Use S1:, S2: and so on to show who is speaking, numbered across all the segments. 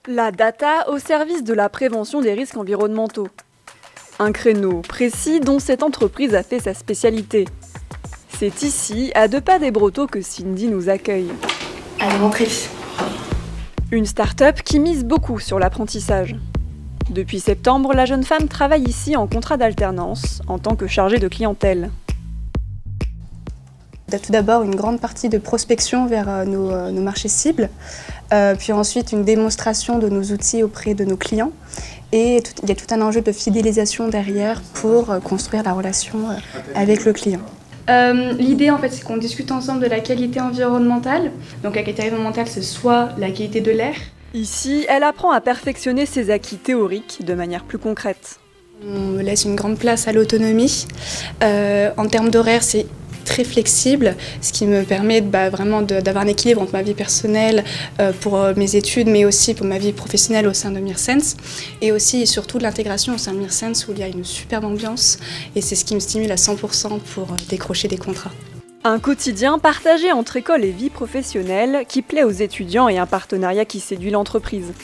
S1: La data au service de la prévention des risques environnementaux. Un créneau précis dont cette entreprise a fait sa spécialité. C'est ici, à 2 pas des Brotteaux, que Cindy nous accueille.
S2: Allez, rentrez.
S1: Une start-up qui mise beaucoup sur l'apprentissage. Depuis septembre, la jeune femme travaille ici en contrat d'alternance, en tant que chargée de clientèle.
S3: On a tout d'abord une grande partie de prospection vers nos marchés cibles, puis ensuite une démonstration de nos outils auprès de nos clients. Et il y a tout un enjeu de fidélisation derrière pour construire la relation avec le client.
S2: L'idée, en fait, c'est qu'on discute ensemble de la qualité environnementale. Donc la qualité environnementale, c'est soit la qualité de l'air.
S1: Ici, elle apprend à perfectionner ses acquis théoriques de manière plus concrète.
S3: On laisse une grande place à l'autonomie. En termes d'horaire, c'est très flexible, ce qui me permet vraiment d'avoir un équilibre entre ma vie personnelle pour mes études, mais aussi pour ma vie professionnelle au sein de Mirsense, et aussi et surtout de l'intégration au sein de Mirsense où il y a une superbe ambiance, et c'est ce qui me stimule à 100% pour décrocher des contrats.
S1: Un quotidien partagé entre école et vie professionnelle qui plaît aux étudiants et un partenariat qui séduit l'entreprise.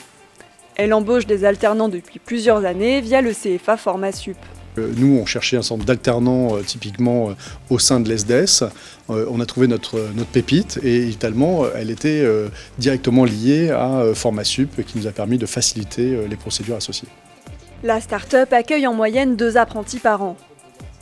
S1: Elle embauche des alternants depuis plusieurs années via le CFA Formasup.
S4: Nous, on cherchait un centre d'alternants typiquement au sein de l'ESDES. On a trouvé notre pépite et évidemment, elle était directement liée à Formasup qui nous a permis de faciliter les procédures associées.
S1: La start-up accueille en moyenne 2 apprentis par an.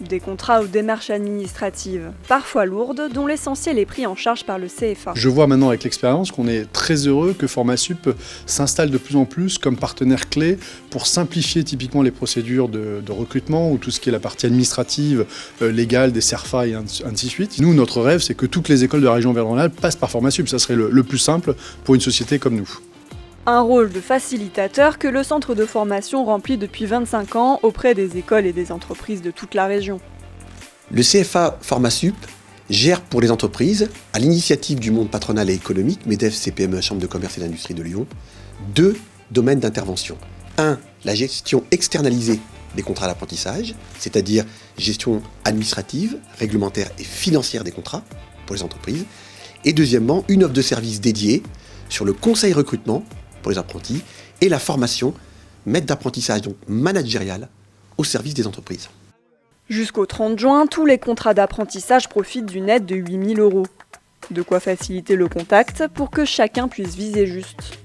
S1: Des contrats aux démarches administratives, parfois lourdes, dont l'essentiel est pris en charge par le CFA.
S4: Je vois maintenant avec l'expérience qu'on est très heureux que Formasup s'installe de plus en plus comme partenaire clé pour simplifier typiquement les procédures de recrutement ou tout ce qui est la partie administrative, légale, des CERFA et ainsi de suite. Nous, notre rêve, c'est que toutes les écoles de la région Auvergne-Rhône-Alpes passent par Formasup. Ça serait le plus simple pour une société comme nous.
S1: Un rôle de facilitateur que le centre de formation remplit depuis 25 ans auprès des écoles et des entreprises de toute la région.
S5: Le CFA Formasup gère pour les entreprises, à l'initiative du monde patronal et économique, MEDEF, CPME, Chambre de commerce et d'industrie de Lyon, 2 domaines d'intervention. 1. La gestion externalisée des contrats d'apprentissage, c'est-à-dire gestion administrative, réglementaire et financière des contrats pour les entreprises. Et deuxièmement, une offre de services dédiée sur le conseil recrutement pour les apprentis et la formation, maître d'apprentissage, donc managériale, au service des entreprises.
S1: Jusqu'au 30 juin, tous les contrats d'apprentissage profitent d'une aide de 8 000 €. De quoi faciliter le contact pour que chacun puisse viser juste.